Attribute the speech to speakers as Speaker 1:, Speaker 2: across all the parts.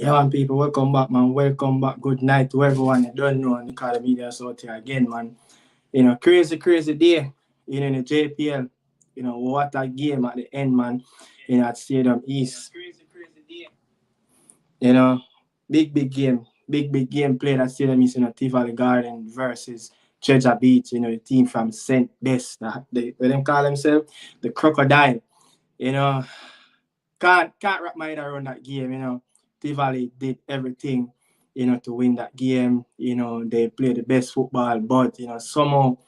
Speaker 1: Yeah, man, people, welcome back, man. Welcome back. Good night to everyone. I don't know, and the media out here again, man. Crazy, crazy day. In the JPL. What a game at the end, man. At Stadium East. Crazy, crazy day. You know, big game. Big game played at Stadium East in a Tivoli Garden versus Treasure Beach, the team from St. Best. What them call themselves? The Crocodile. You know, can't wrap my head around that game. Tivoli did everything, to win that game. They played the best football, but somehow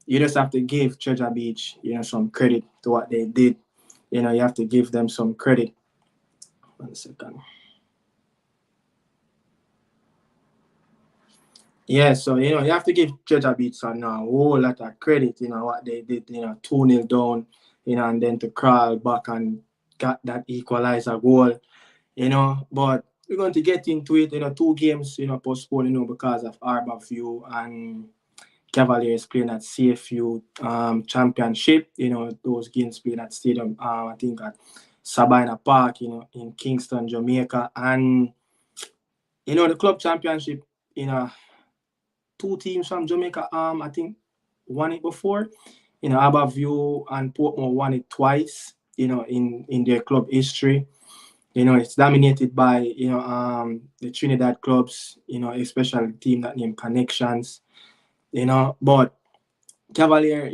Speaker 1: you just have to give Treasure Beach, some credit to what they did. You have to give them some credit. 1 second. Yeah, so you have to give Treasure Beach a whole lot of credit, what they did, 2-0 down, and then to crawl back and got that equalizer goal. But we're going to get into it. 2 games, postponed, because of Harborview and Cavaliers playing at CFU Championship. Those games playing at Stadium, I think at Sabina Park, in Kingston, Jamaica. And, the club championship, 2 teams from Jamaica, I think, won it before. Harborview and Portmore won it twice, in their club history. It's dominated by, the Trinidad clubs, especially the team that named Connections, but Cavalier,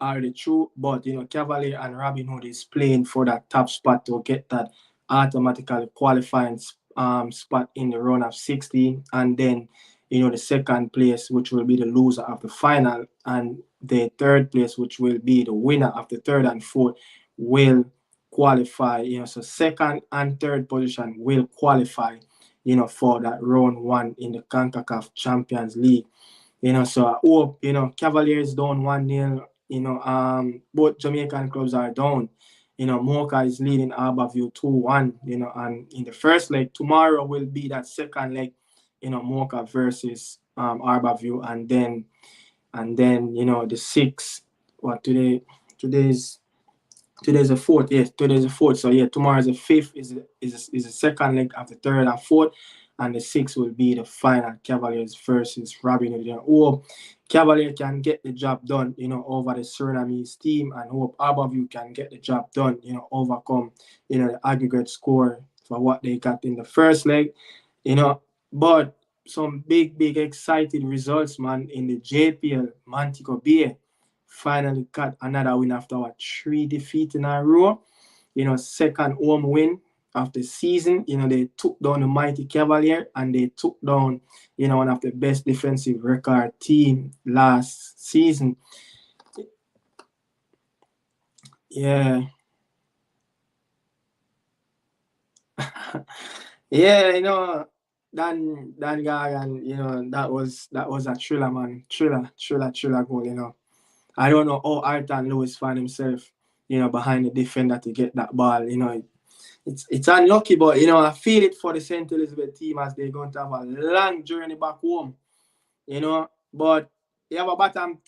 Speaker 1: already true, but, Cavalier and Robin Hood is playing for that top spot to get that automatically qualifying spot in the round of 16, and then, the second place, which will be the loser of the final, and the third place, which will be the winner of the third and fourth, will qualify. So second and third position will qualify, for that round 1 in the CONCACAF Champions League. So I hope, Cavaliers down 1-0. Both Jamaican clubs are down. Mocha is leading Harborview 2-1, and in the first leg, tomorrow will be that second leg, Mocha versus Harborview, and then, the 6th, today's the 4th. Yes, today's the 4th. So yeah, tomorrow's the 5th is the second leg of the third and fourth, and the 6th will be the final, Cavaliers versus Robin Hood. Hope Cavalier can get the job done, over the Surinamese team, and hope Harborview can get the job done, overcome, the aggregate score for what they got in the first leg, But some big excited results, man, in the JPL. Montego Bay finally got another win after our 3 defeats in a row. Second home win of the season. They took down the mighty Cavalier, and they took down, one of the best defensive record team last season. Yeah. Yeah, Dan Gargan, that was a thriller, man. Thriller goal. I don't know how Arthur Lewis found himself, behind the defender to get that ball. It's unlucky, but I feel it for the St. Elizabeth team, as they're going to have a long journey back home. But you have a bottom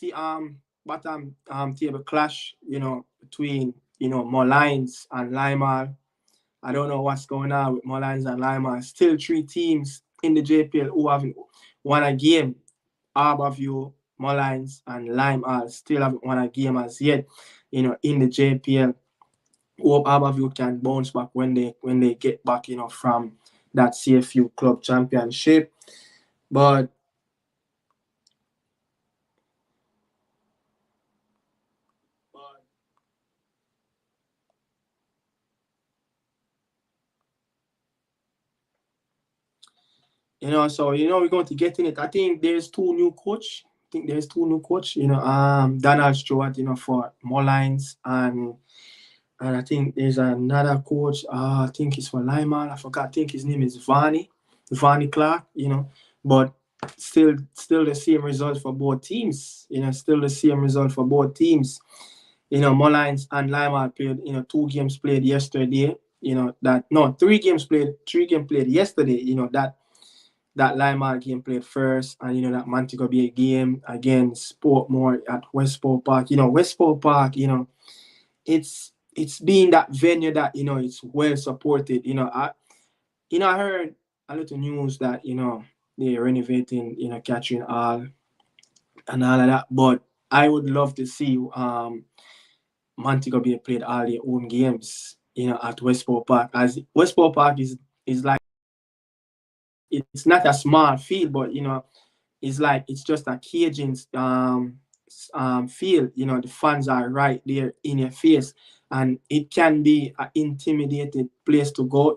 Speaker 1: table clash, between Moulins and Limal. I don't know what's going on with Moulins and Limal. Still 3 teams in the JPL who haven't won a game. Harborview, Moulins, and Limal still haven't won a game as yet, in the JPL. Hope Harborview can bounce back when they get back, from that CFU Club Championship. But so we're going to get in it. I think there's 2 new coach. Donald Stewart, for Moulins, and I think there's another coach. I think it's for Lyman. I forgot. I think his name is Vani Clark. But still the same result for both teams. Still the same result for both teams. Moulins and Lyman played. 2 games played yesterday. 3 games played. 3 games played yesterday. That Lyman game played first, and that Montego Bay game against Portmore at Westport Park. Westport Park. It's being that venue that it's well supported. I heard a little news that they're renovating Catherine Hall and all of that. But I would love to see Montego Bay played all their own games at Westport Park, as Westport Park is like, it's not a small field, but it's just a Cajun field. The fans are right there in your face, and it can be an intimidated place to go.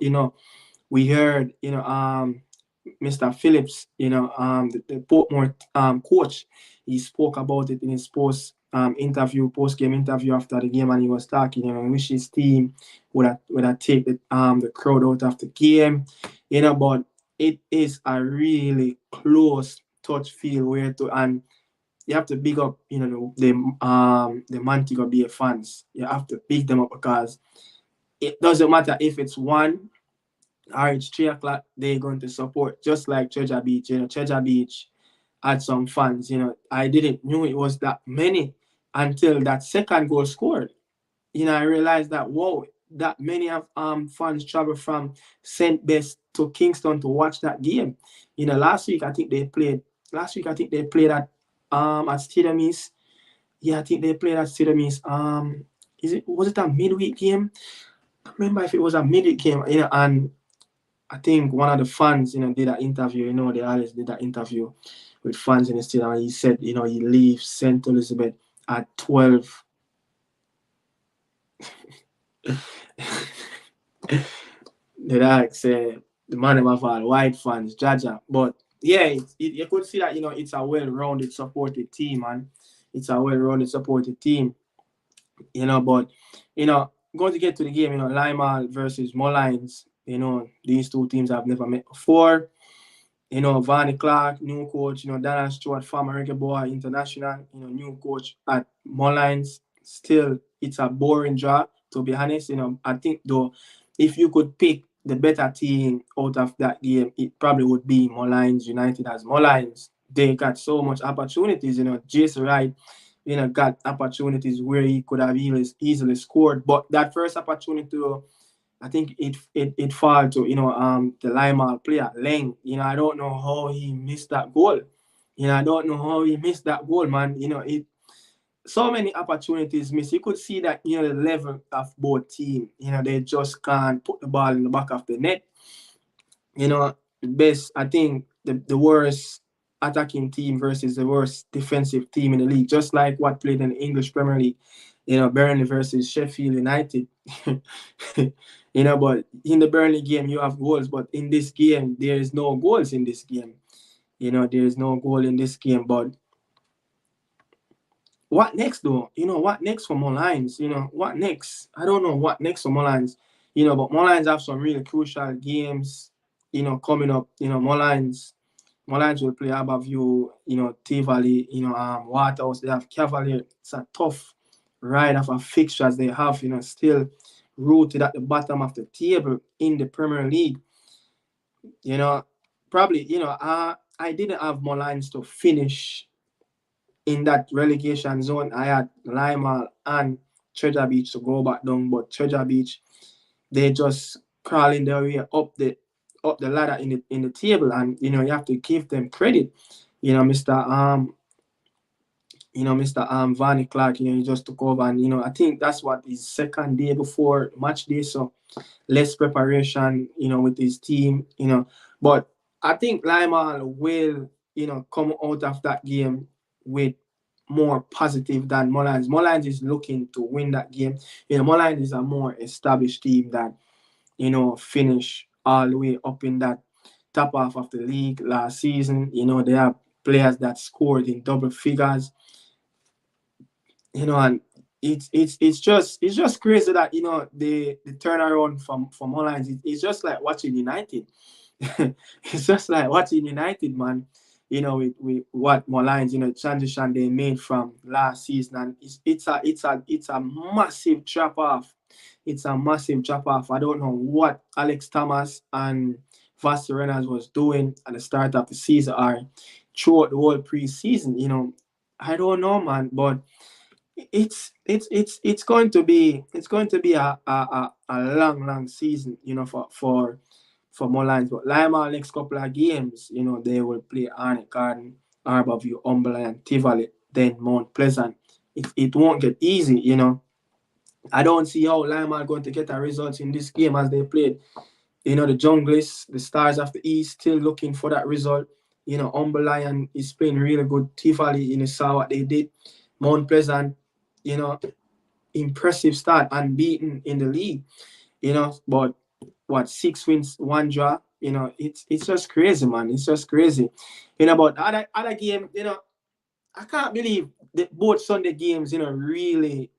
Speaker 1: We heard Mr. Phillips, the Portmore coach, he spoke about it in his post game interview after the game, and he was talking, wish his team would have take the crowd out of the game, but it is a really close touch field where to, and you have to big up, the Montego Bay fans. You have to big them up, because it doesn't matter if it's 1 or it's 3 o'clock, they're going to support, just like Treasure Beach. Treasure Beach had some fans. I didn't know it was that many until that second goal scored. I realized that, whoa, that many of fans travel from St. Bess to Kingston to watch that game. Last week I think they played. Last week I think they played at Stadium East. Yeah, I think they played at Stadium East. Was it a midweek game? I remember if it was a midweek game. And I think one of the fans, did an interview. They always did that interview with fans in the stadium. And he said, he leaves St. Elizabeth at 12. The dog said the man of all white fans, Jaja. But yeah, you could see that it's a well-rounded, supported team, and it's a well-rounded, supported team. But going to get to the game, Lima versus Mullines. These two teams have never met before. Vanny Clark, new coach, Dana Stewart, former Reggae Boy International, new coach at Mullines. Still, it's a boring draw, to be honest. I think, though, if you could pick the better team out of that game, it probably would be Mullines United, as Mullines. They got so much opportunities, Jason Wright, got opportunities where he could have easily scored. But that first opportunity, I think it fall to the Lima player Leng. I don't know how he missed that goal. I don't know how he missed that goal, man. It so many opportunities missed. You could see that the level of both team. They just can't put the ball in the back of the net. The best, I think the worst attacking team versus the worst defensive team in the league, just like what played in the English Premier League. Burnley versus Sheffield United. But in the Burnley game, you have goals, but in this game, there is no goals in this game. There is no goal in this game. But what next, though? What next for Mullines? What next? I don't know what next for Mullines. But Mullines have some really crucial games, coming up. Mullines will play Aberview, Tivoli, Waterhouse. They have Cavalier. It's a tough ride of a fixtures they have, still rooted at the bottom of the table in the Premier League. Probably, I didn't have Mullines to finish in that relegation zone. I had Lima and Treasure Beach to go back down, but Treasure Beach, they just crawling their way up the ladder in the table, and you have to give them credit. Mr. Vanny Clark, he just took over, and I think that's what his second day before match day, so less preparation, with his team, But I think Lima will, come out of that game with more positive than Mullines. Mullines is looking to win that game. Mullines is a more established team that, finish all the way up in that top half of the league last season. They have players that scored in double figures. And it's just crazy that the turnaround from Mullines. It's just like watching United. It's just like watching United, man. With what Mullines, transition they made from last season, and it's a massive drop off. It's a massive drop off. I don't know what Alex Thomas and Vasti Reynolds was doing at the start of the season or throughout the whole preseason. I don't know, man, but it's going to be a long season, for for more lines. But Lima next couple of games, they will play Arnett Garden, Arborview, Umberland, Tivoli, then Mount Pleasant. It won't get easy. I don't see how Lima are going to get a result in this game as they played. The Junglists, the Stars of the East, still looking for that result. Umberland is playing really good. Tivoli, saw what they did. Mount Pleasant, you know, impressive start, unbeaten in the league. But what, 6 wins, 1 draw? It's just crazy, man. It's just crazy. But other game, I can't believe that both Sunday games, really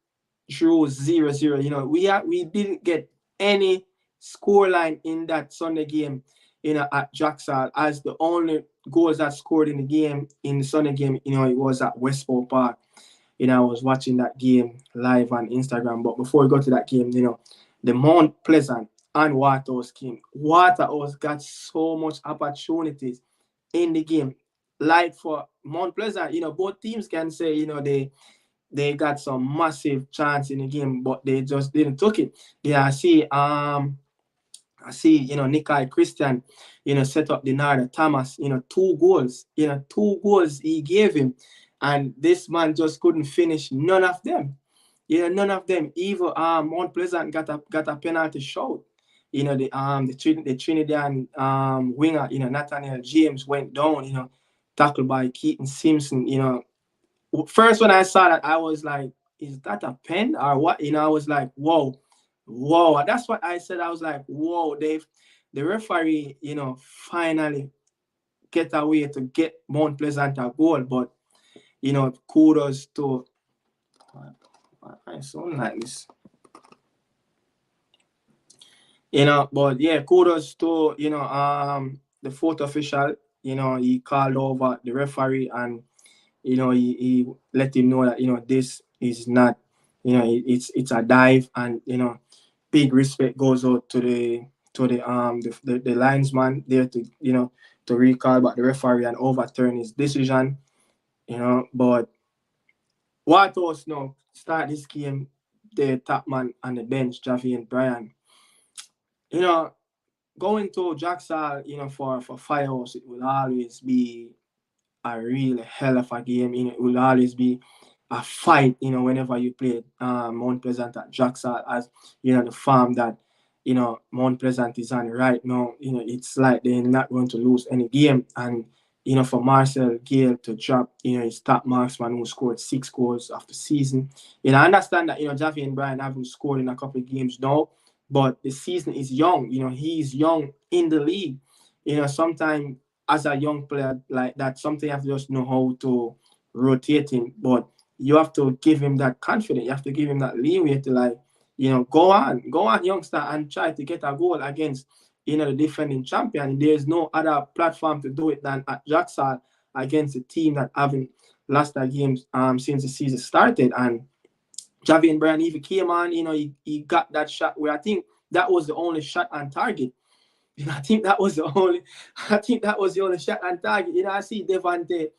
Speaker 1: drew 0-0. We didn't get any scoreline in that Sunday game, at Jacksal, as the only goals that scored in the game, in the Sunday game, it was at Westport Park. I was watching that game live on Instagram. But before we go to that game, the Mount Pleasant and Waterhouse game. Waterhouse got so much opportunities in the game. Like for Mount Pleasant, both teams can say, they got some massive chance in the game, but they just didn't took it. Yeah, I see, Nikai Christian, set up the Narda Thomas, 2 goals, 2 goals he gave him. And this man just couldn't finish none of them. None of them. Even Mount Pleasant got a penalty shot. The Trinidad winger, Nathaniel James went down, tackled by Keaton Simpson. First when I saw that, I was like, is that a pen or what? I was like, whoa. That's what I said. I was like, whoa, the referee, finally get away to get Mount Pleasant a goal. But, kudos to, I sound like this. But yeah, kudos to, the fourth official. He called over the referee and, he let him know that, this is not, it's a dive, and, big respect goes out to the linesman there to recall back the referee and overturn his decision. But Waterhouse now start this game, the top man on the bench, Javi and Brian. Going to Jacksal, for Firehouse, it will always be a really hell of a game. It will always be a fight, whenever you play Mount Pleasant at Jacksal, as the farm that Mount Pleasant is on right now. It's like they're not going to lose any game. And for Marcel Gale to drop his top marksman who scored 6 goals after season. I understand that Javi and Brian haven't scored in a couple of games now, but the season is young. He's young in the league. Sometimes as a young player like that, something you have to just know how to rotate him. But you have to give him that confidence. You have to give him that leeway to go on, youngster, and try to get a goal against, the defending champion. There's no other platform to do it than at Jacksal against a team that haven't lost their games since the season started. And Javi and Brian even came on, he got that shot where I think that was the only shot on target. I think that was the only shot on target. I see Devante,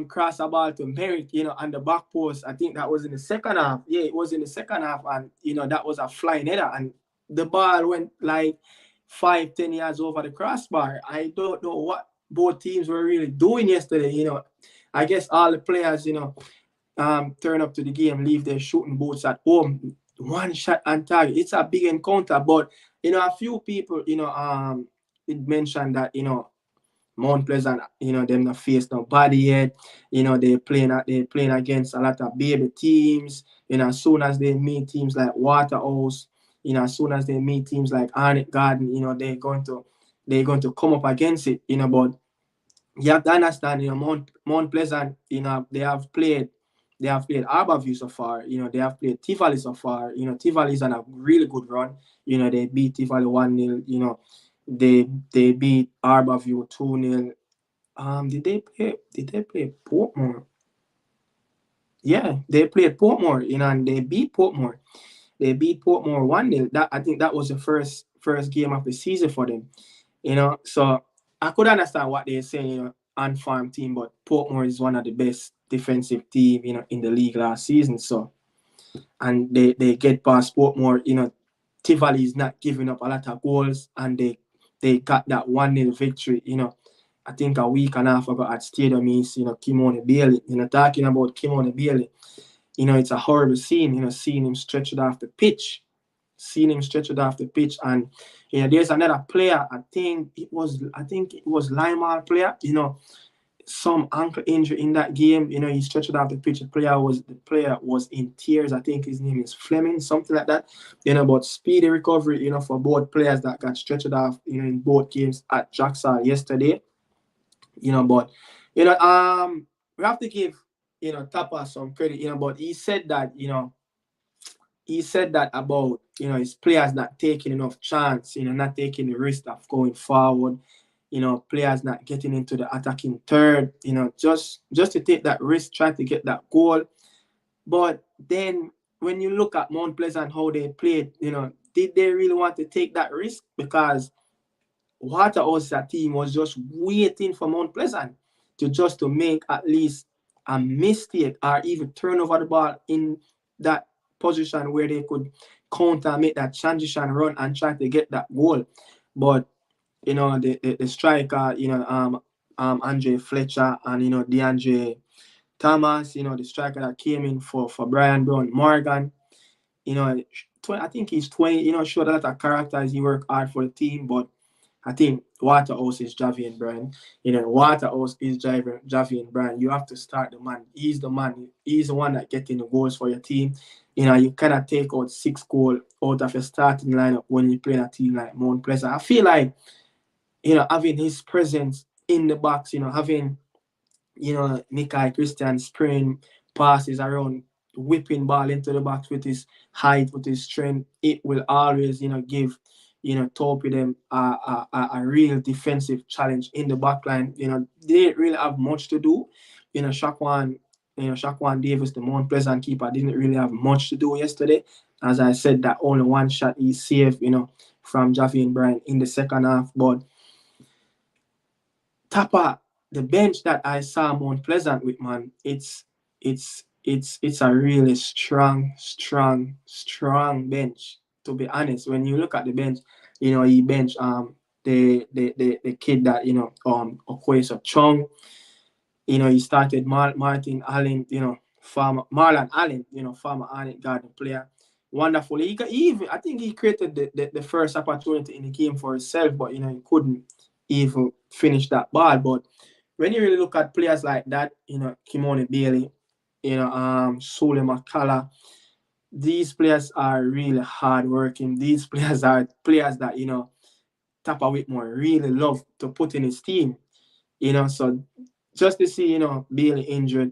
Speaker 1: cross a ball to Merrick, on the back post. I think that was in the second half. Yeah, it was in the second half, and that was a flying header, and the ball went like 5-10 yards over the crossbar. I don't know what both teams were really doing yesterday. I guess all the players, turn up to the game, leave their shooting boots at home. One shot on target. It's a big encounter, but a few people, it mentioned that Mount Pleasant, them not face nobody yet. They're playing against a lot of baby teams. As soon as they meet teams like Waterhouse, as soon as they meet teams like Arnett Garden, they're going to come up against it. But you have to understand, Mount Pleasant, they have played Arborview so far. They have played Tivoli so far. Tivoli is on a really good run. They beat Tivoli 1-0. They beat Arborview 2-0. Did they play Portmore? Yeah, they played Portmore, and they beat Portmore. They beat Portmore 1-0. I think that was the first game of the season for them. So I could understand what they're saying, on farm team, but Portmore is one of the best defensive team, in the league last season. So, and they get past Portmore. Tivoli is not giving up a lot of goals, and they they got that 1-0 victory. I think a week and a half ago at Stadium East, Kimone Bailey, talking about Kimone Bailey, it's a horrible scene, seeing him stretched off the pitch. And there's another player. I think it was Lymar player. Some ankle injury in that game. He stretched off the pitch. The player was in tears. I think his name is Fleming, something like that. But speedy recovery. For both players that got stretched off. In both games at Jackson yesterday. But we have to give Tapa some credit. But he said that about his players not taking enough chance, not taking the risk of going forward, players not getting into the attacking third, just to take that risk, try to get that goal. But then when you look at Mount Pleasant how they played, did they really want to take that risk? Because Waterhouse team was just waiting for Mount Pleasant to make at least a mistake or even turn over the ball in that position where they could counter, make that transition run and try to get that goal. But the striker, Andre Fletcher and DeAndre Thomas, the striker that came in for Brian Brown Morgan, I think he's 20, showed a lot of characters. He worked hard for the team, but I think Waterhouse is Javian Bryan. Waterhouse is Javian Bryan. You have to start the man. He's the man. He's the one that getting the goals for your team. You cannot take out 6 goals out of your starting lineup when you play a team like Mount Pleasant. I feel like, having his presence in the box, having, Nikai Christian spraying passes around, whipping ball into the box with his height, with his strength, it will always, give, Topi them a real defensive challenge in the back line. They didn't really have much to do. Shaquan Davis, the Mount Pleasant keeper, didn't really have much to do yesterday. As I said, that only one shot he saved, from Javian Bryan in the second half. But Tapa, the bench that I saw Mount Pleasant with, man, it's a really strong bench. To be honest, when you look at the bench, he bench the kid that Okwesa Chung. He started Martin Allen, former Marlon Allen, former Arnett Garden player. Wonderful. I think he created the first opportunity in the game for himself, but he couldn't even finish that ball. But when you really look at players like that, Kimone Bailey, Sule McCullough, these players are really hardworking. These players are players that Tapa Whitmore really love to put in his team. So just to see Bailey injured,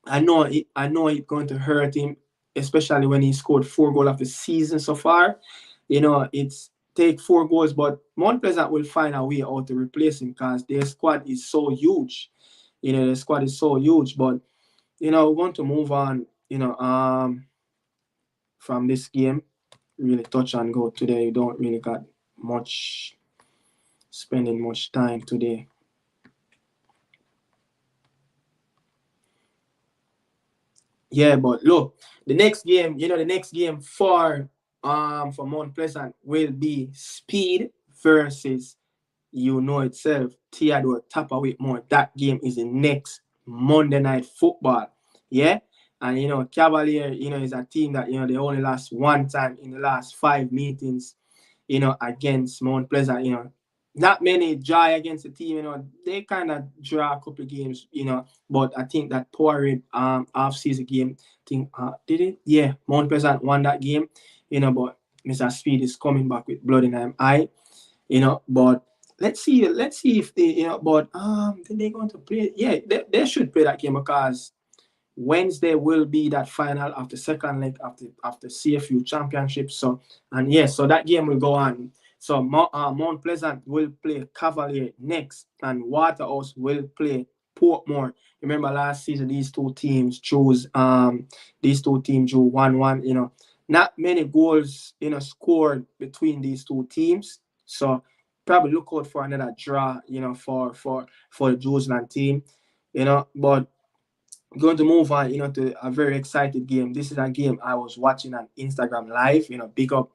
Speaker 1: I know it's going to hurt him, especially when he scored 4 goals of the season so far. It's take 4 goals, but Mount Pleasant will find a way out to replace him because their squad is so huge. The squad is so huge. But we're going to move on. From this game, really touch and go today. You don't really got spending much time today. Yeah, but look, the next game for Mount Pleasant will be Speed versus itself, Theodore Tapa Whitmore. That game is the next Monday Night Football. Yeah. And Cavalier, is a team that they only lost one time in the last 5 meetings, against Mount Pleasant. Not many draw against the team, they kind of draw a couple of games, but I think that Poirot off-season game, did it? Yeah, Mount Pleasant won that game, but Mr. Speed is coming back with blood in his eye, but let's see if they, but they're going to play. Yeah, they should play that game because Wednesday will be that final of the second leg of the CFU championship. So that game will go on. So Mount Pleasant will play Cavalier next, and Waterhouse will play Portmore. Remember last season these two teams drew 1-1. Not many goals scored between these two teams. So probably look out for another draw, for the Jerusalem team, but going to move on, to a very excited game. This is a game I was watching on Instagram Live. Big up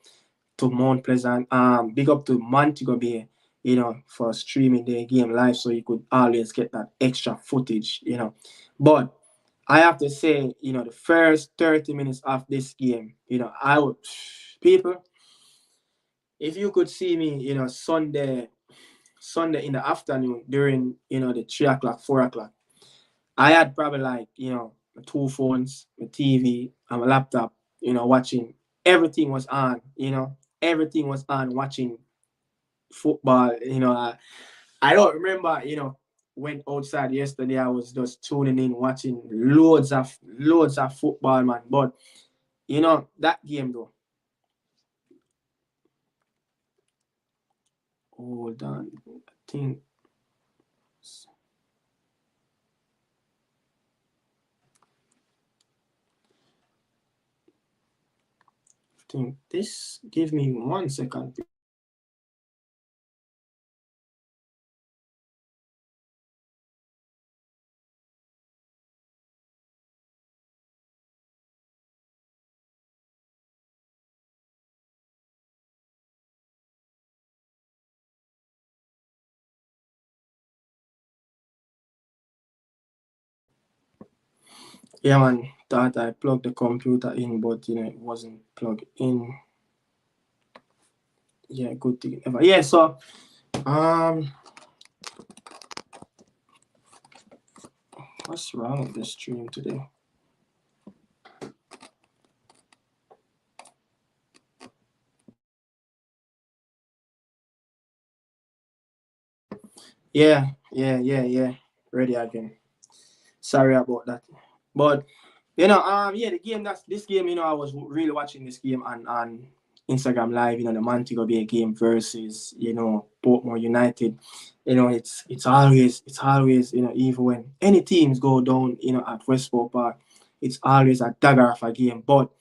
Speaker 1: to Mount Pleasant. Big up to Montego Bay. for streaming their game live, so you could always get that extra footage. But I have to say, the first 30 minutes of this game, I would, people, if you could see me, Sunday in the afternoon during, the 3 o'clock, 4 o'clock, I had probably like, my two phones, my TV, and my laptop, watching. Everything was on, everything was on watching football. I don't remember, went outside yesterday. I was just tuning in, watching loads of football, man. But that game though. Hold on, I think this. Give me 1 second. Yeah, man. Thought I plugged the computer in, but it wasn't plugged in. Yeah, good thing ever. Yeah, so um, what's wrong with the stream today? Yeah. Ready again. Sorry about that. But the game that's this game, I was really watching this game on Instagram Live, the Montego Bay game versus, Portmore United. It's always, even when any teams go down, at Westport Park, it's always a dagger of a game. But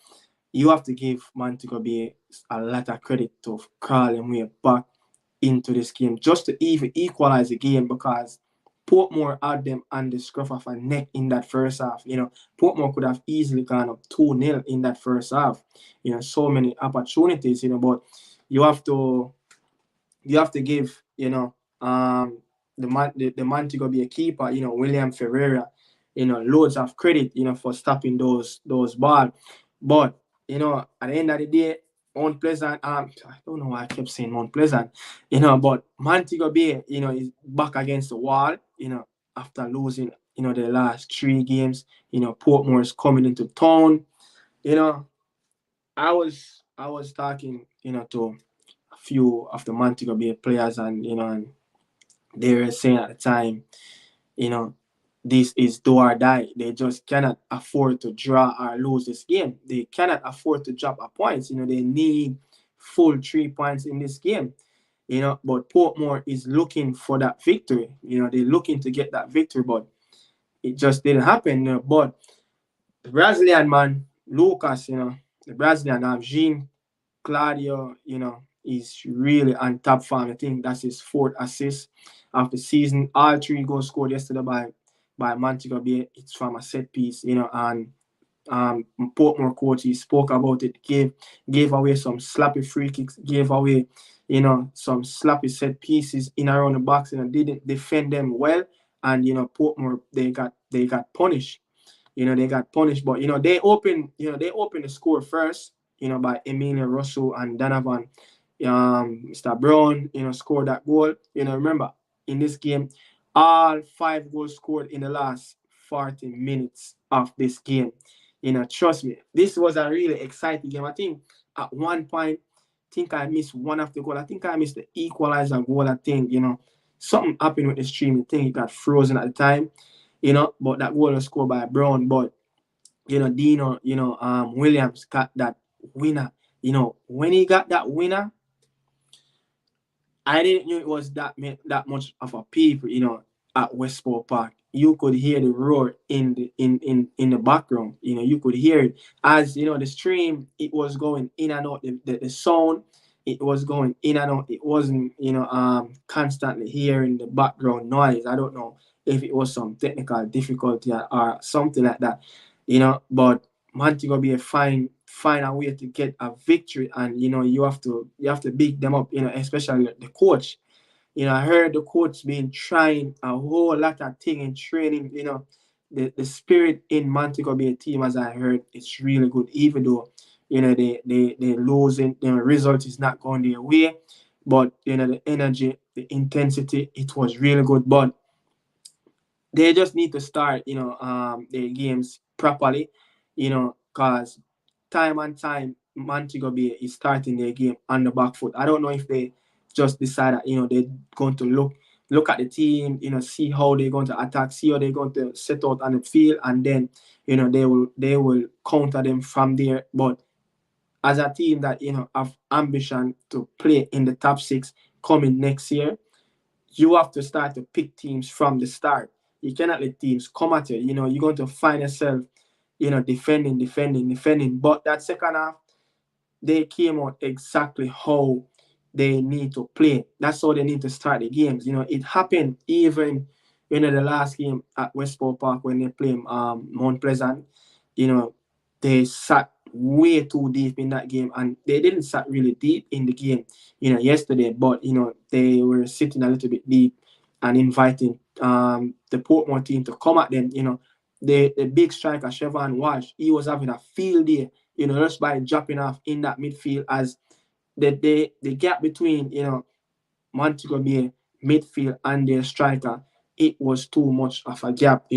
Speaker 1: you have to give Montego Bay a lot of credit to crawling way back into this game just to even equalize the game, because Portmore had them on the scruff of a neck in that first half. Portmore could have easily gone up 2-0 in that first half. So many opportunities, but you have to give, the man to go be a keeper, William Ferreira, loads of credit, for stopping those balls. But, at the end of the day, Mount Pleasant, I don't know why I kept saying Mount Pleasant, but Montego Bay, is back against the wall, after losing, the last 3 games. Portmore is coming into town. You know, I was talking, to a few of the Montego Bay players, and they were saying at the time, you know, this is do or die. They just cannot afford to draw or lose this game. They cannot afford to drop a points. They need full 3 points in this game. But Portmore is looking for that victory. They're looking to get that victory, but it just didn't happen. But the Brazilian man, Lucas, the Brazilian, Jean Claudio, is really on top form. I think that's his 4th assist of the season. All 3 goals scored yesterday by Montego Bay. It's from a set piece, and Portmore coach, he spoke about it, gave away some sloppy free kicks, gave away, some sloppy set pieces in around the box, and didn't defend them well. And Portmore, they got punished. They got punished, but they opened the score first, by Emilio Russell and Donovan. Mr. Brown, scored that goal. Remember, in this game, all 5 goals scored in the last 40 minutes of this game. Trust me, this was a really exciting game. I think at one point, I think I missed one of the goal. I think I missed the equalizer goal. I think, something happened with the stream. I think it got frozen at the time, but that goal was scored by Brown. But, Dino, Williams got that winner. When he got that winner, I didn't know it was that much of a people, at Westport Park. You could hear the roar in the background. You could hear it as the stream. It was going in and out. The sound, it was going in and out. It wasn't constantly hearing the background noise. I don't know if it was some technical difficulty or something like that. But Montego Bay find a way to get a victory, and you have to big them up, especially the coach. I heard the coach been trying a whole lot of thing in training. The spirit in Montego Bay team, as I heard, it's really good. Even though they losing, the result is not going their way, but the energy, the intensity, it was really good. But they just need to start, their games properly, because time and time Montego Bay is starting their game on the back foot. I don't know if they just decide that they're going to look at the team, see how they're going to attack, see how they're going to set out on the field, and then they will counter them from there. But as a team that have ambition to play in the top six coming next year, you have to start to pick teams from the start. You cannot let teams come at you. You're going to find yourself, defending. But that second half, they came out exactly how they need to play. That's how they need to start the games. It happened even the last game at Westport Park when they played Mount Pleasant. You know, they sat way too deep in that game, and they didn't sat really deep in the game. Yesterday, but they were sitting a little bit deep and inviting the Portmore team to come at them. The big striker Chevron Walsh, he was having a field day, just by dropping off in that midfield, as the gap between Montego Bay midfield and their striker, it was too much of a gap.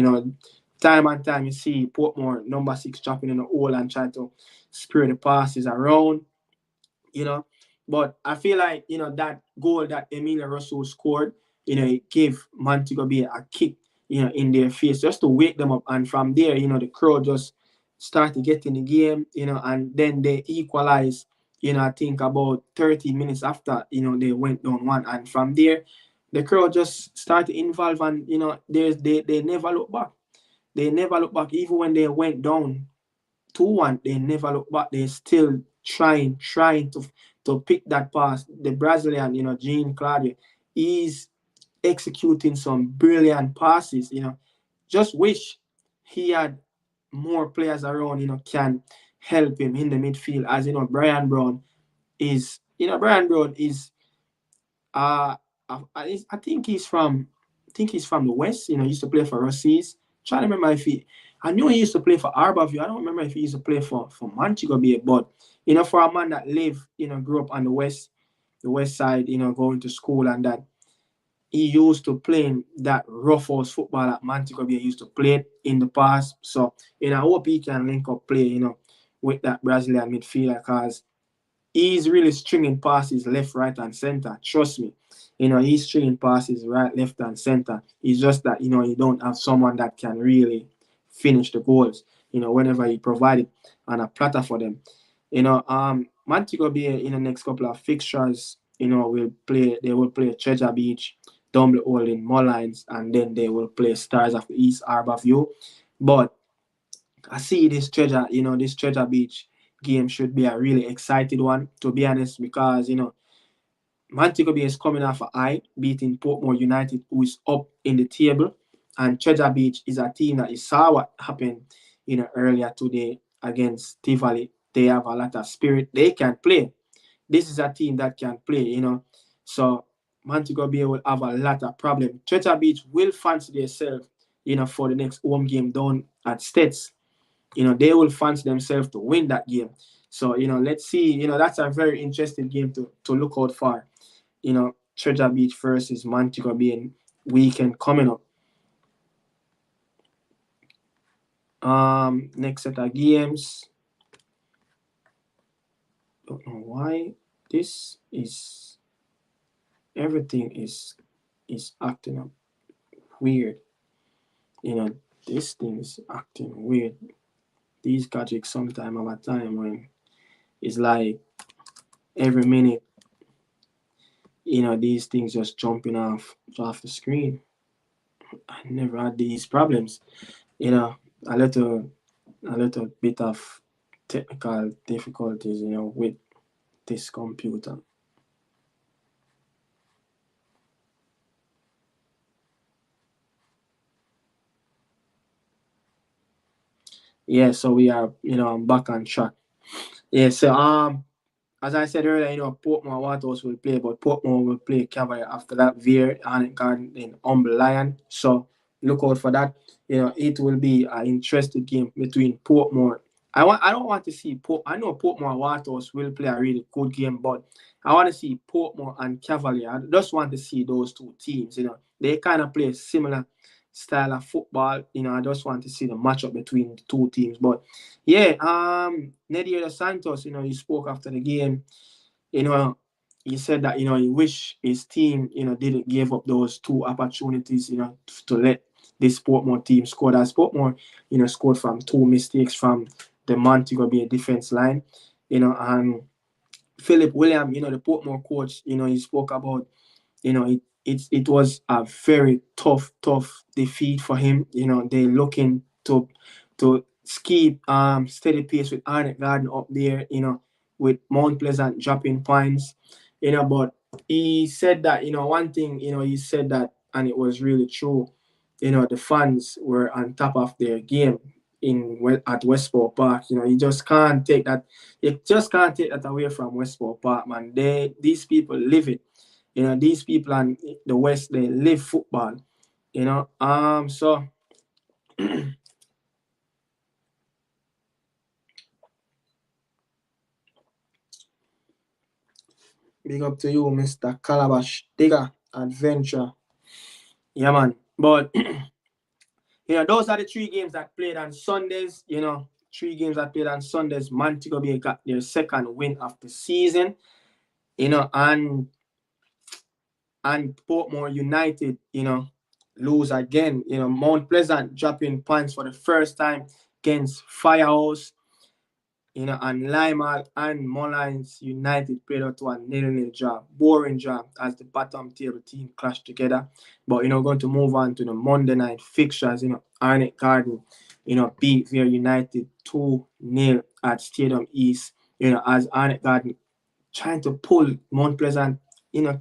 Speaker 1: Time and time you see Portmore number 6 dropping in the hole and trying to spread the passes around, you know. But I feel like, that goal that Emilio Russell scored, it gave Montego Bay a kick, in their face, just to wake them up. And from there, the crowd just started getting the game, and then they equalized, I think about 30 minutes after, they went down one. And from there, the crowd just started involved, and, they never look back. They never look back. Even when they went down 2-1, they never look back. They still trying to pick that pass. The Brazilian, Jean Claudio, is executing some brilliant passes. Just wish he had more players around, can help him in the midfield. As Brian Brown is uh I think he's from the West. He used to play for Rossies. Trying to remember if I knew he used to play for Arborview. I don't remember if he used to play for Montego Bay, but for a man that grew up on the west side, going to school, and that he used to play that rough house football that Montego Bay used to play in the past. So, I hope he can link up play, with that Brazilian midfielder, because he's really stringing passes left, right, and center. Trust me. He's stringing passes right, left, and center. It's just that, you don't have someone that can really finish the goals, whenever he provided on a platter for them. Montego Bay in the next couple of fixtures, they will play Treasure Beach, Dumbly Holding, Mullines, and then they will play Stars of the East, Arborview. But I see this Treasure Beach game should be a really excited one, to be honest, because Montego Bay is coming off a high, beating Portmore United, who is up in the table, and Treasure Beach is a team that you saw what happened, earlier today against Tivoli. They have a lot of spirit. They can play. This is a team that can play. So Montego Bay will have a lot of problems. Treasure Beach will fancy themselves, for the next home game down at States. They will fancy themselves to win that game. So, let's see. That's a very interesting game to look out for. Treasure Beach versus Montego Bay weekend coming up. Next set of games. Don't know why this is everything is acting up weird. This thing is acting weird. These gadgets sometime have a time when it's like every minute, these things just jumping off the screen. I never had these problems. A little bit of technical difficulties, with this computer. Yeah, so we are, I'm back on track. Yeah, so as I said earlier, Portmore Waterhouse will play, but Portmore will play Cavalier after that. Vere, Arnett Garden, and Humble Lion. So look out for that. It will be an interesting game between Portmore. I don't want to see I know Portmore Waterhouse will play a really good game, but I want to see Portmore and Cavalier. I just want to see those two teams. They kind of play a similar style of football. I just want to see the matchup between the two teams. But yeah, Nadir Dos Santos, he spoke after the game. You know, he said that he wish his team, didn't give up those two opportunities, to let this Portmore team score. That Portmore, scored from two mistakes from the Montego Bay defense line, and Philip William, the Portmore coach, he spoke about, it was a very tough defeat for him. They're looking to keep steady pace with Arnett Garden up there, with Mount Pleasant dropping points, but he said that, one thing, he said that, and it was really true, the fans were on top of their game at Westport Park. You just can't take that. You just can't take that away from Westport Park, man. These people live it. These people in the West, they live football. So big up to you, Mr. Calabash Digger Adventure. Yeah, man. But those are the three games that played on Sundays. Three games that played on Sundays. Montego Bay got their second win of the season. And Portmore United, lose again. Mount Pleasant dropping points for the first time against Firehouse. And Limal and Mullins United played out to a 0-0 draw. Boring draw as the bottom table team clashed together. But, going to move on to the Monday night fixtures. Arnett Garden, beat Vere United 2-0 at Stadium East. As Arnett Garden trying to pull Mount Pleasant,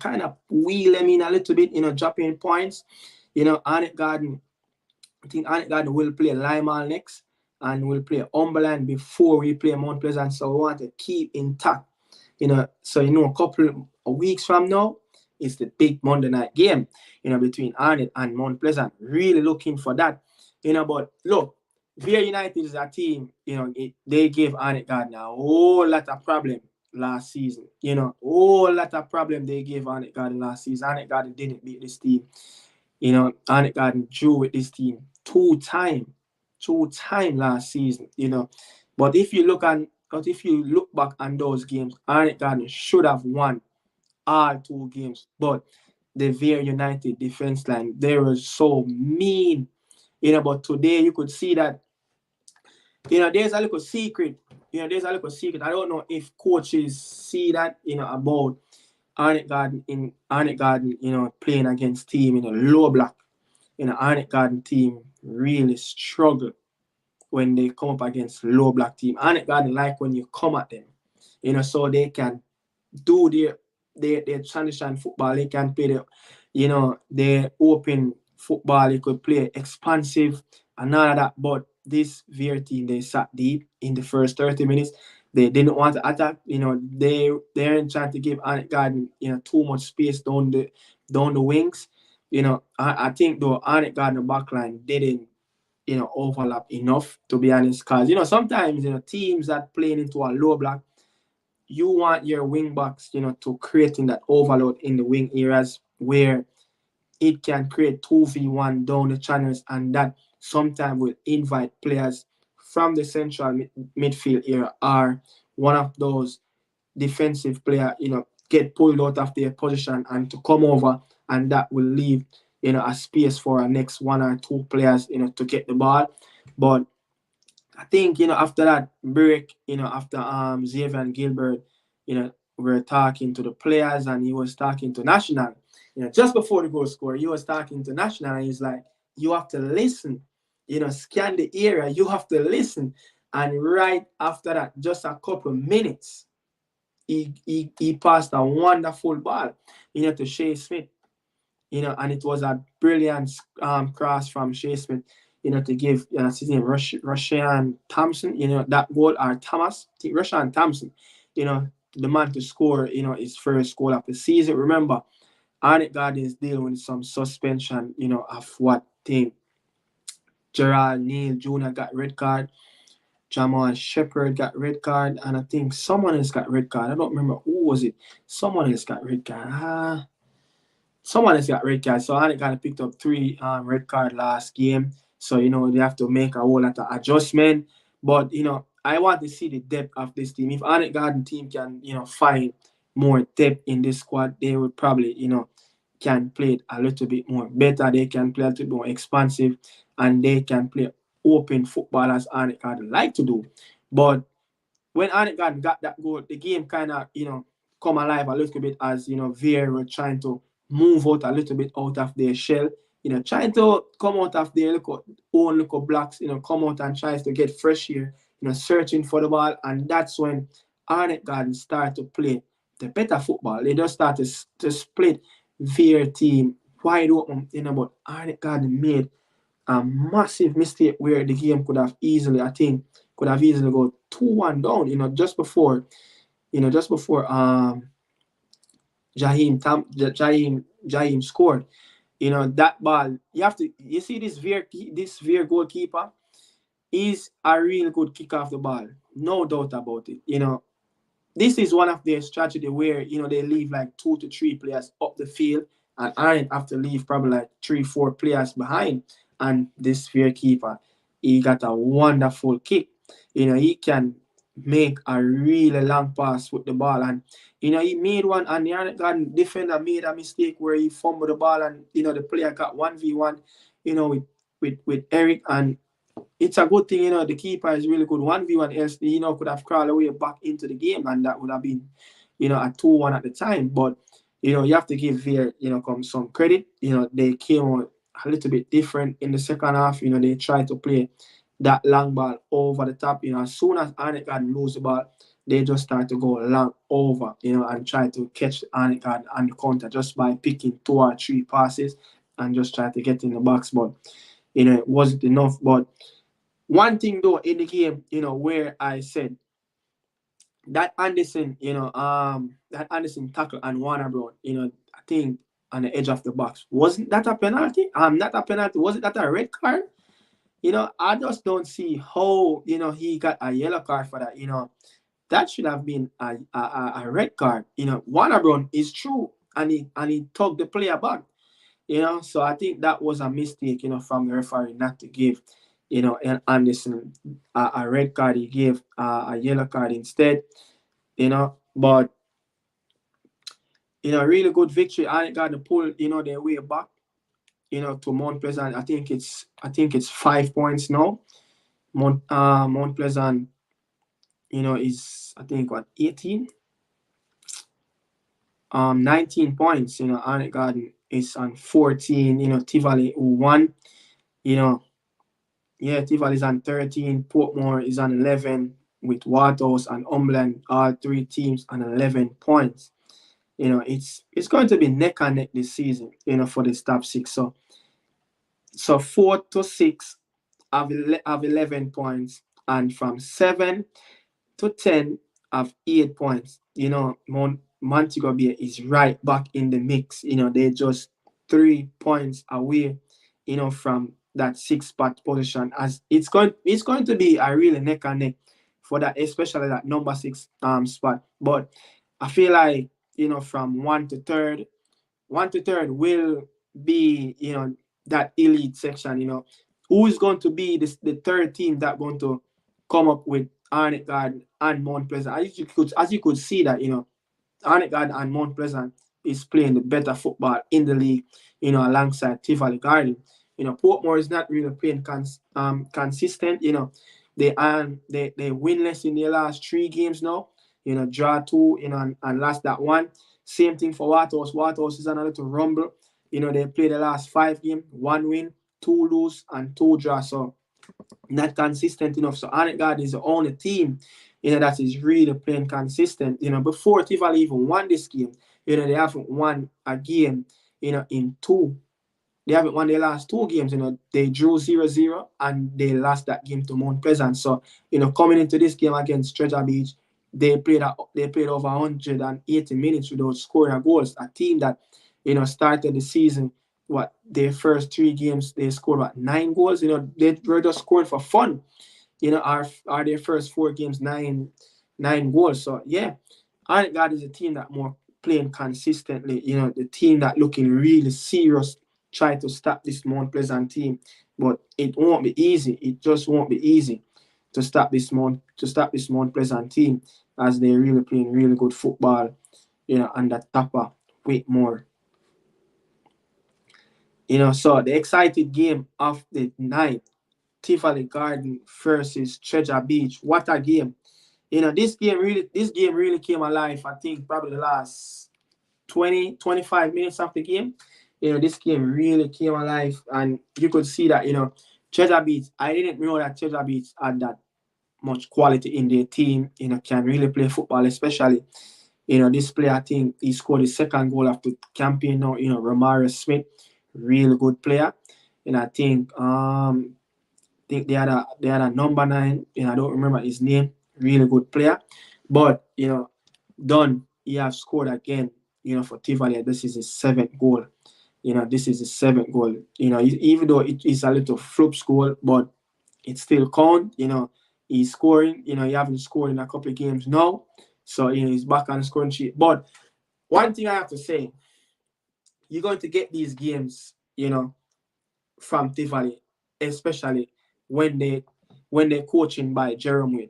Speaker 1: kind of wheel them in a little bit, dropping points. Arnett Garden, I think Arnett Garden will play Limal next and we'll play Umberland before we play Mount Pleasant. So we want to keep intact. So a couple of weeks from now, it's the big Monday night game, between Arnett and Mount Pleasant. Really looking for that. But look, Vere United is a team, they gave Arnett Garden a whole lot of problem last season. Whole lot of problem they gave Arnett Garden last season. Arnett Garden didn't beat this team. Arnett Garden drew with this team two time last season, But if you look back on those games, Arnett Garden should have won all two games. But the Vere United defense line, they were so mean. But today you could see that, there's a little secret. I don't know if coaches see that, about Arnett Garden, playing against team in a low block. Arnett Garden team really struggle when they come up against low block team. Arnett Garden like when you come at them, so they can do their transition football. They can play their open football. They could play expansive and all of that. But this Vere team, they sat deep in the first 30 minutes. They didn't want to attack. They're trying to give Arnett Garden, too much space down the wings. I think though Arnett Garden backline didn't, overlap enough, to be honest. Because, sometimes, teams that playing into a low block, you want your wing backs, to creating that overload in the wing areas where it can create 2v1 down the channels, and that sometimes will invite players from the central midfield area or one of those defensive players, get pulled out of their position and to come over, and that will leave, a space for our next one or two players, to get the ball. But I think, after that break, after Xavier and Gilbert, were talking to the players and he was talking to National, just before the goal score, he was talking to National and he's like, you have to listen, scan the area, you have to listen. And right after that, just a couple minutes, he passed a wonderful ball, to Shea Smith, and it was a brilliant cross from Shea Smith, to give his name Rushian Thompson, that goal, or Thomas, Rushian Thompson, the man to score, his first goal of the season. Remember, Arnett Garden is dealing with some suspension, of what thing. Gerald Neal Jr. got red card. Jamal Shepherd got red card, and I think someone else got red card. I don't remember who was it. Someone else got red card. Someone else got red card. So Arnett Garden picked up three red card last game. So they have to make a whole lot of adjustment. But I want to see the depth of this team. If Arnett Garden team can find more depth in this squad, they would probably can play it a little bit more better. They can play a little bit more expansive, and they can play open football as Arnett Garden like to do. But when Arnett Garden got that goal, the game kind of come alive a little bit as Vere were trying to move out a little bit out of their shell, trying to come out of their own little blocks, come out and tries to get fresh here, searching for the ball, and that's when Arnett Garden start to play the better football. They just start to split Vere team wide open, but Arnett Garden made a massive mistake where the game could have easily, I think, go 2-1 down, just before Jaheim scored. That ball, you see this Vere goalkeeper is a real good kick off the ball. No doubt about it. This is one of their strategy where they leave like 2 to 3 players up the field, and Arnett have to leave probably like 3-4 players behind. And this Vere keeper, he got a wonderful kick. He can make a really long pass with the ball, and he made one, and the Arnett Garden defender made a mistake where he fumbled the ball, and the player got 1v1, with Eric, and it's a good thing, the keeper is really good 1v1, else could have crawled away back into the game, and that would have been a 2-1 at the time. But you have to give Vere some credit. They came out a little bit different in the second half. They tried to play that long ball over the top. As soon as Arnett Garden lose the ball, they just start to go long over, and try to catch Arnett Garden on the counter just by picking 2 or 3 passes and just try to get in the box. But it wasn't enough. But one thing though in the game, where I said that Anderson, tackle and Warner Brown, I think on the edge of the box, wasn't that a penalty? Not a penalty. Wasn't that a red card? I just don't see how he got a yellow card for that. That should have been a red card. Warner Brown is true, and he tugged the player back. So I think that was a mistake, from the referee not to give, Anderson a red card. He gave a yellow card instead, But, really good victory. I got to pull, their way back, to Mount Pleasant. I think it's 5 points now. Mount Pleasant, is, I think, what, 18? 19 points. Arnett Garden is on 14. Tivoli who won. Tivoli is on 13. Portmore is on 11 with Waterhouse and Umberland, all 3 teams on 11 points. It's going to be neck and neck this season, for the top 6. So 4 to 6 have 11 points, and from 7 to 10 have 8 points. Montego Bay is right back in the mix. They're just 3 points away, from that 6th spot position. As it's going to be a really neck and neck for that, especially that number 6 spot. But I feel like from 1 to 3rd will be that elite section. Who is going to be the 3rd team that going to come up with Arnett Garden and Mount Pleasant? As you could see that Arnett Garden and Mount Pleasant is playing the better football in the league, alongside Tivoli Garden. Portmore is not really playing consistent. They winless in their last 3 games now. Draw 2, and lost that 1. Same thing for Waterhouse. Waterhouse is on a little rumble. They played the last 5 games, 1 win, 2 lose, and 2 draw. So not consistent enough. So Arnett Garden is the only team, that is really playing consistent. Before Tivoli even won this game, they haven't won a game, in 2. They haven't won their last 2 games. They drew 0-0 and they lost that game to Mount Pleasant. So, coming into this game against Treasure Beach, they played over 180 minutes without scoring a goals. A team that started the season, what, their first 3 games they scored what, 9 goals. They were just scoring for fun. Are their first 4 games, nine goals. So yeah, Arnett God is a team that more playing consistently. The team that looking really serious, try to stop this Mount Pleasant team, but it won't be easy. It just won't be easy to stop this Mount Pleasant team, as they're really playing really good football. And that topper Whitmore. So the excited game of the night, Tivoli Garden versus Treasure Beach. What a game! This game really came alive. I think probably the last 20-25 minutes of the game. This game really came alive, and you could see that Treasure Beach. I didn't know that Treasure Beach had that much quality in their team. Can really play football, especially this player. I think he scored his second goal after campaign now. Romario Smith, really good player. And I think they had a number 9. I don't remember his name. Really good player, but Don, he has scored again. For Tivoli, this is his 7th goal. This is his 7th goal. Even though it is a little flop goal, but it still count. He's scoring. He haven't scored in a couple of games now, so he's back on the scoring sheet. But one thing I have to say, you're going to get these games, from Tivoli, especially when they're coaching by Jerome Wade.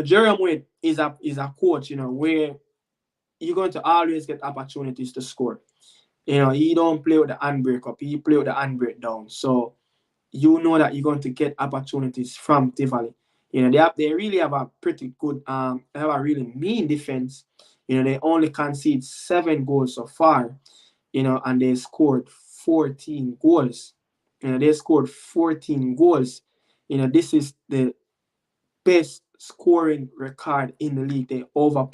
Speaker 1: Jerome Wade is a coach, where you're going to always get opportunities to score. He don't play with the handbrake up, he play with the handbrake down. So you know that you're going to get opportunities from Tivoli. They really have a pretty good they have a really mean defense. They only concede 7 goals so far, and they scored 14 goals. They scored 14 goals. This is the best scoring record in the league. They over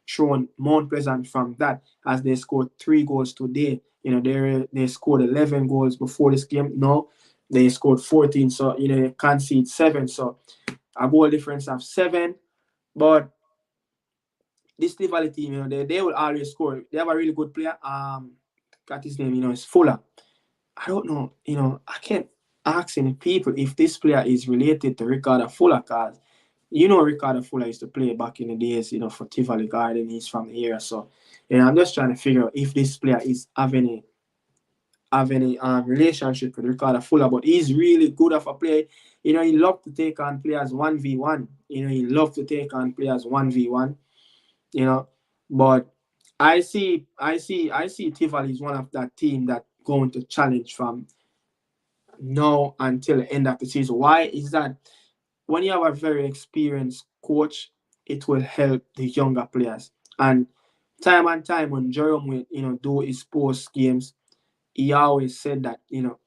Speaker 1: thrown Mount Pleasant from that, as they scored 3 goals today. They scored 11 goals before this game. No, they scored 14. So they concede 7. So a goal difference of 7. But this Tivoli team, they will always score. They have a really good player. Got his name, is Fuller. I don't know, I can't ask any people if this player is related to Ricardo Fuller, because Ricardo Fuller used to play back in the days, for Tivoli Garden. He's from here. So, I'm just trying to figure out if this player is have any relationship with Ricardo Fuller. But he's really good of a player. He loves to take on players 1v1. He loves to take on players 1v1. But I see Tivoli is one of that team that going to challenge from now until the end of the season. Why is that? When you have a very experienced coach, it will help the younger players. And time and time when Jerome will, do his post games, he always said that,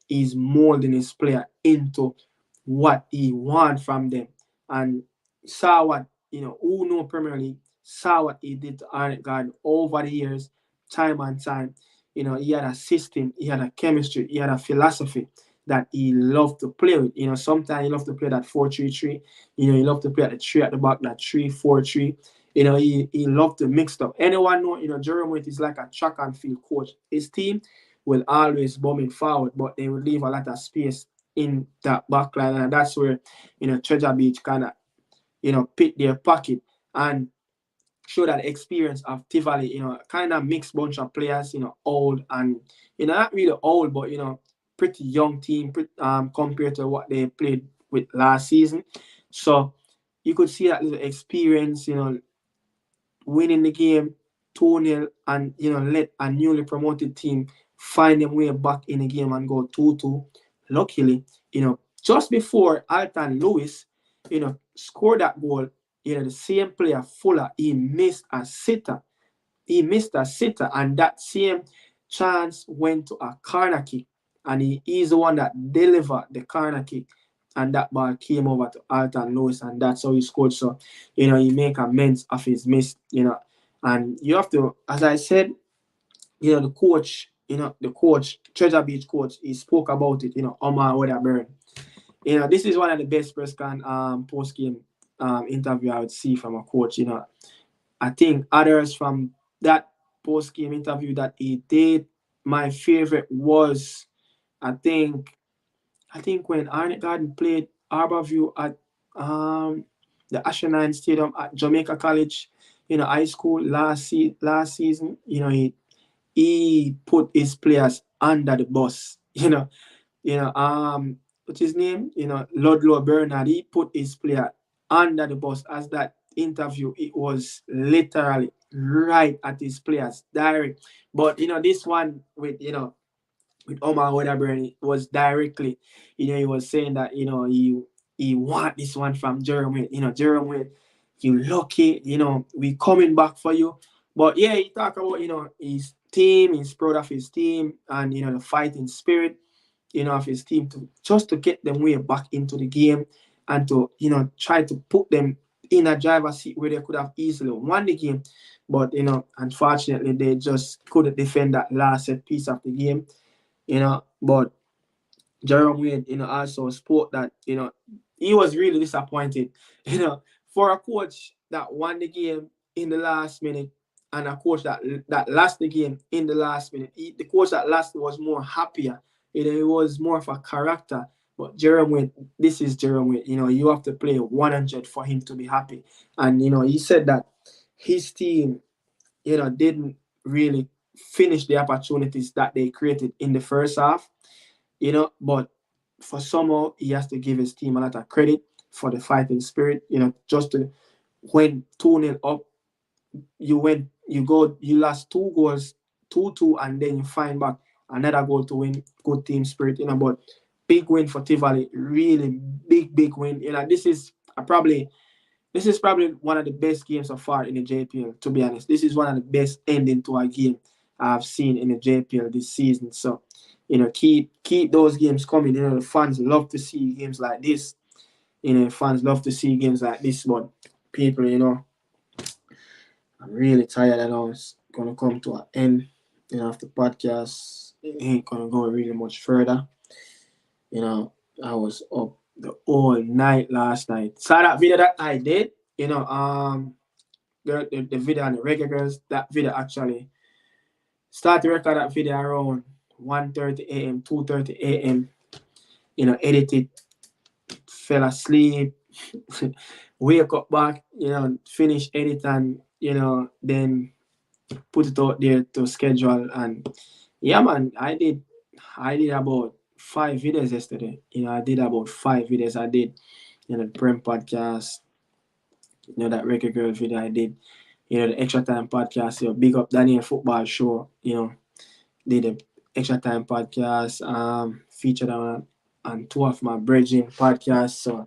Speaker 1: he's molding his player into what he wants from them. And saw what, who know Premier League, saw what he did to Arnett Garden over the years, time and time. He had a system, he had a chemistry, he had a philosophy that he loved to play with. Sometimes he loved to play that 4-3-3. He loved to play at the 3 at the back, that 3-4-3. He loved to mix up. Anyone know, Jerome Waite is like a track and field coach. His team will always bombing forward, but they will leave a lot of space in that back line. And that's where, Treasure Beach kind of, pick their pocket and show that experience of Tivoli, kind of mixed bunch of players, old and, not really old, but, pretty young team compared to what they played with last season. So you could see that little experience, winning the game 2-0 and, let a newly promoted team find their way back in the game and go 2-2. Luckily, just before Alton Lewis, scored that goal, the same player, Fuller, he missed a sitter. And that same chance went to a corner kick. And he is the one that delivered the corner kick. And that ball came over to Alton Lewis, and that's how he scored. So, he make amends of his miss, And you have to, as I said, the coach, Treasure Beach coach, he spoke about it, Omar Weatherburn. This is one of the best press post game interview I would see from a coach. I think others from that post game interview that he did, my favorite was I think when Arnett Garden played Harborview at the Ashenine Stadium at Jamaica College, high school last season, he put his players under the bus. What's his name? Ludlow Bernard. He put his player under the bus. As that interview, it was literally right at his players, direct. But this one with Omar Wedderburn was directly, he was saying that he want this one from Jeremy. Jeremy, you lucky. We coming back for you. But yeah, he talk about his team. He's proud of his team and the fighting spirit of his team to get them way back into the game and to try to put them in a driver's seat where they could have easily won the game. But unfortunately, they just couldn't defend that last set piece of the game. But Jerome Wade, also spoke that, he was really disappointed, for a coach that won the game in the last minute and a coach that lost the game in the last minute. The coach that lost was more happier. It was more of a character. But Jerome Wade, this is Jerome Wade. You have to play 100 for him to be happy. And, he said that his team, didn't really finish the opportunities that they created in the first half, but for somehow he has to give his team a lot of credit for the fighting spirit, just to when 2-0 up, you lost 2 goals, 2-2, and then you find back another goal to win. Good team spirit, but big win for Tivoli, really big win. This is probably one of the best games so far in the JPL, to be honest. This is one of the best ending to a game I've seen in the JPL this season. So, keep those games coming. The fans love to see games like this. Fans love to see games like this. But people, I'm really tired. I know it's going to come to an end, of the podcast. It ain't going to go really much further. I was up the whole night last night. Saw that video that I did, the video on the reggae girls. That video actually start to record that video around 1:30 a.m., 2:30 a.m. Edit it, fell asleep, wake up back, finish edit and then put it out there to schedule. And yeah, man, I did about 5 videos yesterday. I did about 5 videos. I did, the Prem podcast, that Reggae Girl video I did, the Extra Time podcast, Big Up Daniel Football Show, did the Extra Time podcast, featured on 2 of my bridging podcasts. So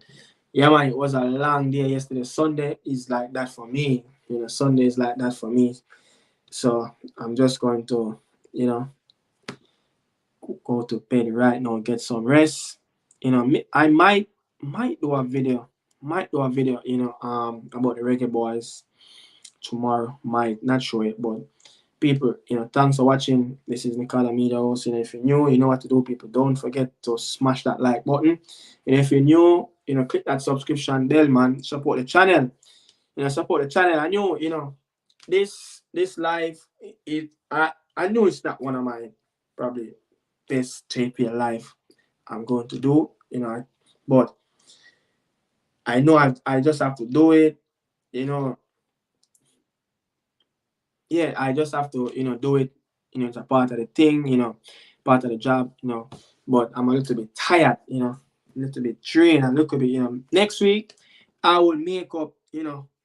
Speaker 1: yeah, man, it was a long day yesterday. Sunday is like that for me. Sunday is like that for me. So I'm just going to, go to bed right now, get some rest. I might do a video. About the Reggae Boys tomorrow. Might not show it, but people, thanks for watching. This is Nicola Media House. If you're new, you know what to do, people. Don't forget to smash that like button. And if you're new, click that subscription bell, man. Support the channel. Support the channel. I know, this live, I know it's not one of my probably best JPL live I'm going to do, but I know I just have to do it, yeah, I just have to, do it, it's a part of the thing, part of the job, but I'm a little bit tired, a little bit drained, a little bit, next week I will make up,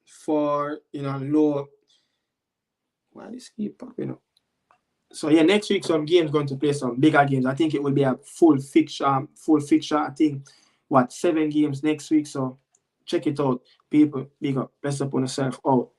Speaker 1: for, low, why this keep popping up? So yeah, next week some games going to play some bigger games. I think it will be a full fixture. I think 7 games next week. So check it out, people. Big up, best up on yourself. Out.